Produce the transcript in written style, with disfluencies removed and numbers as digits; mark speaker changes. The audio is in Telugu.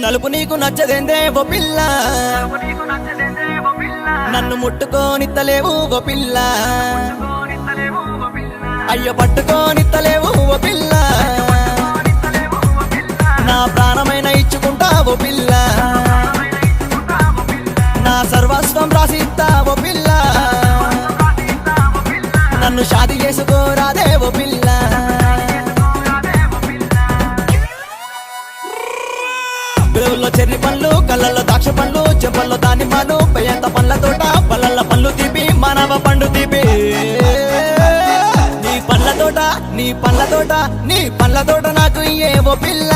Speaker 1: నలుపు నీకు నచ్చదేందే ఓ పిల్ల, నన్ను ముట్టుకోనిత్తలేవు ఓ పిల్ల, అయ్యో పట్టుకోనిత్తలేవు ఓ పిల్ల, నా ప్రాణమైన ఇచ్చుకుంటా ఓ పిల్ల, నా సర్వస్వం రాసిస్తా ఓ పిల్ల, నన్ను షాది చేసుకోరాదే ఓ పిల్ల. బిరువుల్లో చెర్రి పండ్లు, కళ్ళల్లో ద్రాక్ష పండ్లు, చెంపల్లో దానిమ్మలు, పెయ్యంత పండ్ల తోట, పళ్ళల్లో పండ్లు తీపి, మానవ పండు తీపి. నీ పండ్ల తోట, నీ పండ్ల తోట, నీ పండ్ల తోట నాకు ఇయ్యే ఓ పిల్ల.